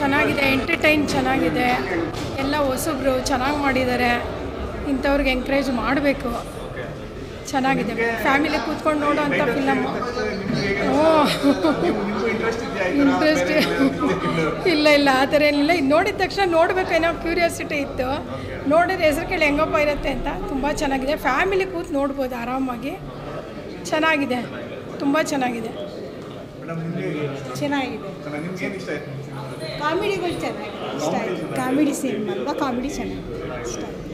ಚೆನ್ನಾಗಿದೆ, ಎಂಟರ್ಟೈನ್ ಚೆನ್ನಾಗಿದೆ, ಎಲ್ಲ ಹೊಸಬ್ರು ಚೆನ್ನಾಗಿ ಮಾಡಿದ್ದಾರೆ. ಇಂಥವ್ರಿಗೆ ಎಂಕರೇಜ್ ಮಾಡಬೇಕು. ಚೆನ್ನಾಗಿದೆ, ಫ್ಯಾಮಿಲಿ ಕೂತ್ಕೊಂಡು ನೋಡೋ ಅಂಥ ಫಿಲಮ್. ಇಂಟ್ರೆಸ್ಟ್ ಇಲ್ಲ ಆ ಥರ ಏನಿಲ್ಲ. ಇದು ನೋಡಿದ ತಕ್ಷಣ ನೋಡಬೇಕೇನೋ ಕ್ಯೂರಿಯಾಸಿಟಿ ಇತ್ತು. ನೋಡಿದ್ರೆ ಹೆಸರು ಕೇಳಿ ಹೆಂಗಪ್ಪ ಇರುತ್ತೆ ಅಂತ. ತುಂಬ ಚೆನ್ನಾಗಿದೆ, ಫ್ಯಾಮಿಲಿ ಕೂತು ನೋಡ್ಬೋದು ಆರಾಮಾಗಿ. ಚೆನ್ನಾಗಿದೆ, ತುಂಬ ಚೆನ್ನಾಗಿದೆ. ಕಾಮಿಡಿಗಳು ಚೆನ್ನಾಗಿದೆ, ಇಷ್ಟ ಆಯಿತು. ಕಾಮಿಡಿ ಸಿನಿಮಾ ಅಲ್ವಾ, ಕಾಮಿಡಿ ಚೆನ್ನಾಗಿದೆ, ಇಷ್ಟ ಆಯಿತು.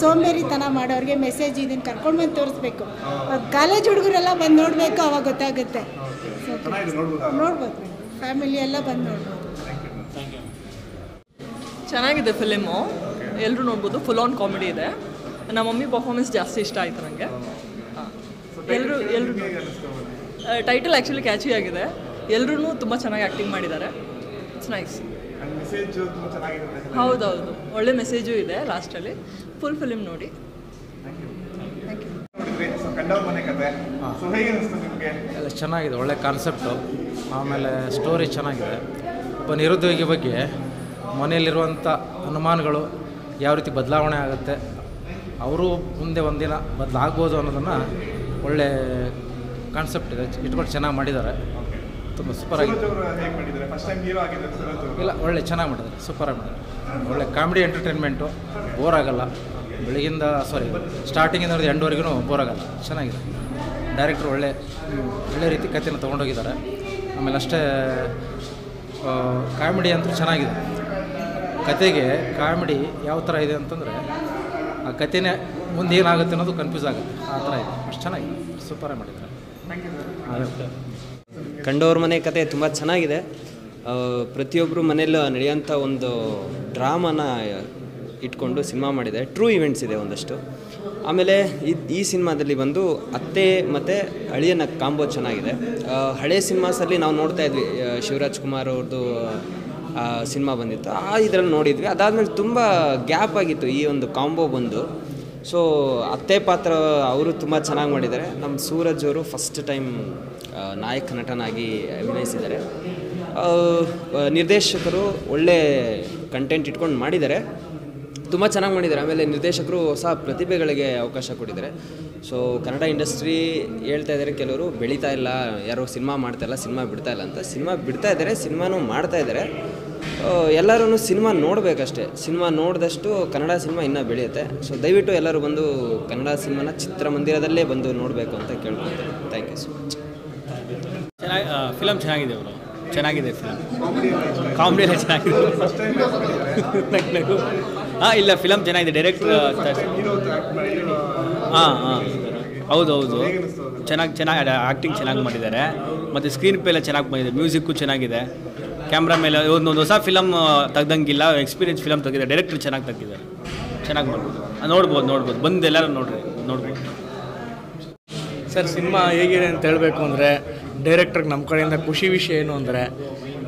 ಸೋಂಬೇರಿತನ ಮಾಡೋರಿಗೆ ಮೆಸೇಜ್ ಇದನ್ನು ಕರ್ಕೊಂಡು ಬಂದು ತೋರಿಸ್ಬೇಕು. ಕಾಲೇಜ್ ಹುಡುಗರೆಲ್ಲ ಬಂದು ನೋಡಬೇಕು, ಅವಾಗ ಗೊತ್ತಾಗುತ್ತೆ. ನೋಡ್ಬೋದು, ಫ್ಯಾಮಿಲಿ ಎಲ್ಲ ಬಂದು ನೋಡ್ಬೋದು. ಚೆನ್ನಾಗಿದೆ ಫಿಲಿಮು, ಎಲ್ಲರೂ ನೋಡ್ಬೋದು. ಫುಲ್ ಆನ್ ಕಾಮಿಡಿ ಇದೆ. ನಮ್ಮ ಮಮ್ಮಿ ಪರ್ಫಾರ್ಮೆನ್ಸ್ ಜಾಸ್ತಿ ಇಷ್ಟ ಆಯಿತು ನನಗೆ. ಎಲ್ಲರೂ ಟೈಟಲ್ ಆ್ಯಕ್ಚುಲಿ ಕ್ಯಾಚಿ ಆಗಿದೆ. ಎಲ್ಲರೂ ತುಂಬ ಚೆನ್ನಾಗಿ ಆ್ಯಕ್ಟಿಂಗ್ ಮಾಡಿದ್ದಾರೆ. It's nice. ಹೌದೌದು, ಒಳ್ಳೆ ಮೆಸೇಜು ಇದೆ ಲಾಸ್ಟಲ್ಲಿ. ಫುಲ್ ಫಿಲಿಮ್ ನೋಡಿ. ಎಲ್ಲ ಚೆನ್ನಾಗಿದೆ, ಒಳ್ಳೆ ಕಾನ್ಸೆಪ್ಟು. ಆಮೇಲೆ ಸ್ಟೋರಿ ಚೆನ್ನಾಗಿದೆ. ಒಬ್ಬ ನಿರುದ್ಯೋಗಿ ಬಗ್ಗೆ ಮನೆಯಲ್ಲಿರುವಂಥ ಅನುಮಾನಗಳು ಯಾವ ರೀತಿ ಬದಲಾವಣೆ ಆಗುತ್ತೆ, ಅವರು ಮುಂದೆ ಒಂದಿನ ಬದಲಾಗ್ಬೋದು ಅನ್ನೋದನ್ನು ಒಳ್ಳೆ ಕಾನ್ಸೆಪ್ಟ್ ಇದೆ, ಇಟ್ಕೊಂಡು ಚೆನ್ನಾಗಿ ಮಾಡಿದ್ದಾರೆ. ತುಂಬ ಸೂಪರಾಗಿದೆ. ಇಲ್ಲ, ಒಳ್ಳೆ ಚೆನ್ನಾಗಿ ಮಾಡಿದ್ದಾರೆ, ಸೂಪರಾಗಿ ಮಾಡಿದ್ದಾರೆ. ಒಳ್ಳೆ ಕಾಮಿಡಿ ಎಂಟರ್ಟೈನ್ಮೆಂಟು, ಬೋರ್ ಆಗಲ್ಲ. ಬೆಳಗಿಂದ ಸ್ಟಾರ್ಟಿಂಗಿಂದ ಎಂಡ್ವರೆಗೂ ಬೋರ್ ಆಗಲ್ಲ. ಚೆನ್ನಾಗಿದೆ. ಡೈರೆಕ್ಟ್ರು ಒಳ್ಳೆ ರೀತಿ ಕಥೆನ ತೊಗೊಂಡೋಗಿದ್ದಾರೆ. ಆಮೇಲೆ ಅಷ್ಟೇ ಕಾಮಿಡಿ ಅಂತೂ ಚೆನ್ನಾಗಿದೆ. ಕತೆಗೆ ಕಾಮಿಡಿ ಯಾವ ಥರ ಇದೆ ಅಂತಂದರೆ ಆ ಕಥೆನೇ ಮುಂದೆ ಏನಾಗುತ್ತೆ ಅನ್ನೋದು ಕನ್ಫ್ಯೂಸ್ ಆಗುತ್ತೆ, ಆ ಥರ ಇದೆ. ಅಷ್ಟು ಚೆನ್ನಾಗಿದೆ, ಸೂಪರಾಗಿ ಮಾಡಿದ್ದಾರೆ. ಕಂಡವ್ರ ಮನೆ ಕತೆ ತುಂಬ ಚೆನ್ನಾಗಿದೆ. ಪ್ರತಿಯೊಬ್ಬರು ಮನೇಲಿ ನಡೆಯೋಂಥ ಒಂದು ಡ್ರಾಮಾನ ಇಟ್ಕೊಂಡು ಸಿನಿಮಾ ಮಾಡಿದೆ. ಟ್ರೂ ಇವೆಂಟ್ಸ್ ಇದೆ ಒಂದಷ್ಟು. ಆಮೇಲೆ ಈ ಸಿನಿಮಾದಲ್ಲಿ ಬಂದು ಅತ್ತೆ ಮತ್ತು ಅಳಿಯನ ಕಾಂಬೋ ಚೆನ್ನಾಗಿದೆ. ಹಳೆ ಸಿನಿಮಾಸಲ್ಲಿ ನಾವು ನೋಡ್ತಾ ಇದ್ವಿ, ಶಿವರಾಜ್ ಕುಮಾರ್ ಅವ್ರದ್ದು ಸಿನಿಮಾ ಬಂದಿತ್ತು, ಇದರಲ್ಲಿ ನೋಡಿದ್ವಿ. ಅದಾದಮೇಲೆ ತುಂಬ ಗ್ಯಾಪ್ ಆಗಿತ್ತು ಈ ಒಂದು ಕಾಂಬೋ ಬಂದು. ಸೊ ಅತ್ತೆ ಪಾತ್ರ ಅವರು ತುಂಬ ಚೆನ್ನಾಗಿ ಮಾಡಿದ್ದಾರೆ. ನಮ್ಮ ಸೂರಜ್ ಅವರು ಫಸ್ಟ್ ಟೈಮ್ ನಾಯಕ ನಟನಾಗಿ ಅಭಿನಯಿಸಿದ್ದಾರೆ. ನಿರ್ದೇಶಕರು ಒಳ್ಳೆ ಕಂಟೆಂಟ್ ಇಟ್ಕೊಂಡು ಮಾಡಿದ್ದಾರೆ, ತುಂಬ ಚೆನ್ನಾಗಿ ಮಾಡಿದ್ದಾರೆ. ಆಮೇಲೆ ನಿರ್ದೇಶಕರು ಹೊಸ ಪ್ರತಿಭೆಗಳಿಗೆ ಅವಕಾಶ ಕೊಟ್ಟಿದ್ದಾರೆ. ಸೊ ಕನ್ನಡ ಇಂಡಸ್ಟ್ರಿ ಹೇಳ್ತಾ ಇದ್ದಾರೆ ಕೆಲವರು, ಬೆಳೀತಾ ಇಲ್ಲ, ಯಾರೋ ಸಿನಿಮಾ ಮಾಡ್ತಾಯಿಲ್ಲ, ಸಿನಿಮಾ ಬಿಡ್ತಾ ಇಲ್ಲ ಅಂತ. ಸಿನಿಮಾ ಬಿಡ್ತಾ ಇದ್ದಾರೆ, ಸಿನಿಮಾನೂ ಮಾಡ್ತಾ ಇದ್ದಾರೆ. ಎಲ್ಲರೂ ಸಿನಿಮಾ ನೋಡಬೇಕಷ್ಟೇ. ಸಿನಿಮಾ ನೋಡಿದಷ್ಟು ಕನ್ನಡ ಸಿನಿಮಾ ಇನ್ನೂ ಬೆಳೆಯುತ್ತೆ. ಸೊ ದಯವಿಟ್ಟು ಎಲ್ಲರೂ ಬಂದು ಕನ್ನಡ ಸಿನಿಮಾನ ಚಿತ್ರಮಂದಿರದಲ್ಲೇ ಬಂದು ನೋಡಬೇಕು ಅಂತ ಕೇಳ್ಕೊಳ್ತೇನೆ. Thank you so much. Film ಚೆನ್ನಾಗಿದೆ ಅವರು, ಚೆನ್ನಾಗಿದೆ ಫಿಲಮ್. ಕಾಮಿಡಿ ಎಲ್ಲ ಚೆನ್ನಾಗಿದೆ. ಇಲ್ಲ, ಫಿಲಮ್ ಚೆನ್ನಾಗಿದೆ. ಡೈರೆಕ್ಟ್ರ್ ಹೌದು, ಚೆನ್ನಾಗಿ ಆ್ಯಕ್ಟಿಂಗ್ ಚೆನ್ನಾಗಿ ಮಾಡಿದ್ದಾರೆ. ಮತ್ತು ಸ್ಕ್ರೀನ್ ಪ್ಲೇ ಎಲ್ಲ ಚೆನ್ನಾಗಿ ಬಂದಿದೆ. ಮ್ಯೂಸಿಕ್ಕು ಚೆನ್ನಾಗಿದೆ. ಕ್ಯಾಮ್ರಾ ಮೇಲೆ ಒಂದು ಹೊಸ ಫಿಲಮ್ ತೆಗ್ದಂಗಿಲ್ಲ, ಎಕ್ಸ್ಪೀರಿಯನ್ಸ್ ಫಿಲಮ್ ತೆಗೆದಿದ್ದಾರೆ. ಡೈರೆಕ್ಟ್ರ್ ಚೆನ್ನಾಗಿ ತೆಗೆದಿದ್ದಾರೆ, ಚೆನ್ನಾಗಿ ಮಾಡ್ಬೋದು. ನೋಡ್ಬೋದು, ಬಂದು ಎಲ್ಲರೂ ನೋಡ್ಬೋದು. ಸರ್, ಸಿನಿಮಾ ಹೇಗಿದೆ ಅಂತ ಹೇಳಬೇಕು ಅಂದರೆ, ಡೈರೆಕ್ಟ್ರಿಗೆ ನಮ್ಮ ಕಡೆಯಿಂದ ಖುಷಿ ವಿಷಯ ಏನು ಅಂದರೆ,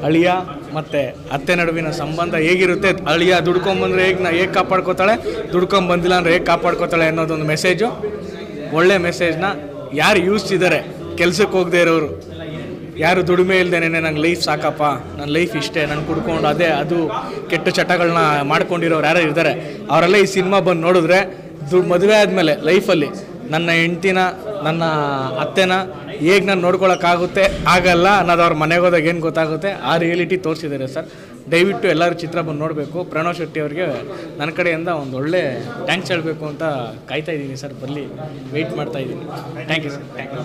ಅಳಿಯ ಮತ್ತು ಅತ್ತೆ ನಡುವಿನ ಸಂಬಂಧ ಹೇಗಿರುತ್ತೆ, ಅಳಿಯ ದುಡ್ಕೊಂಬಂದರೆ ಹೇಗೆ ಕಾಪಾಡ್ಕೋತಾಳೆ, ದುಡ್ಕೊಂಬಂದಿಲ್ಲ ಅಂದರೆ ಹೇಗೆ ಕಾಪಾಡ್ಕೋತಾಳೆ ಅನ್ನೋದೊಂದು ಮೆಸೇಜು. ಒಳ್ಳೆ ಮೆಸೇಜ್ನ ಯಾರು ಯೂಸ್ ಇದ್ದಾರೆ, ಕೆಲ್ಸಕ್ಕೆ ಹೋಗದೆ ಇರೋರು, ಯಾರು ದುಡಿಮೆ ಇಲ್ದೇನೆ ನಂಗೆ ಲೈಫ್ ಸಾಕಪ್ಪ, ನನ್ನ ಲೈಫ್ ಇಷ್ಟೇ, ನಾನು ಕುಡ್ಕೊಂಡು ಅದು ಕೆಟ್ಟ ಚಟಗಳನ್ನ ಮಾಡ್ಕೊಂಡಿರೋರು ಯಾರು ಇದ್ದಾರೆ, ಅವರೆಲ್ಲ ಈ ಸಿನಿಮಾ ಬಂದು ನೋಡಿದ್ರೆ ಮದುವೆ ಆದಮೇಲೆ ಲೈಫಲ್ಲಿ ನನ್ನ ಹೆಂಡ್ತಿನ, ನನ್ನ ಅತ್ತೆನ ಹೇಗೆ ನಾನು ನೋಡ್ಕೊಳಕ್ಕಾಗುತ್ತೆ, ಆಗಲ್ಲ ಅನ್ನೋದು ಅವ್ರ ಮನೆಗೆ ಹೋದಾಗ ಏನು ಗೊತ್ತಾಗುತ್ತೆ, ಆ ರಿಯಾಲಿಟಿ ತೋರಿಸಿದ್ದಾರೆ ಸರ್. ದಯವಿಟ್ಟು ಎಲ್ಲರೂ ಚಿತ್ರ ಬಂದು ನೋಡಬೇಕು. ಪ್ರಣವ್ ಶೆಟ್ಟಿ ಅವ್ರಿಗೆ ನನ್ನ ಕಡೆಯಿಂದ ಒಂದು ಒಳ್ಳೆ ಥ್ಯಾಂಕ್ಸ್ ಹೇಳಬೇಕು ಅಂತ ಕಾಯ್ತಾ ಇದ್ದೀನಿ ಸರ್. ಬರಲಿ, ವೆಯ್ಟ್ ಮಾಡ್ತಾ ಇದ್ದೀನಿ. Thank you sir, thank you.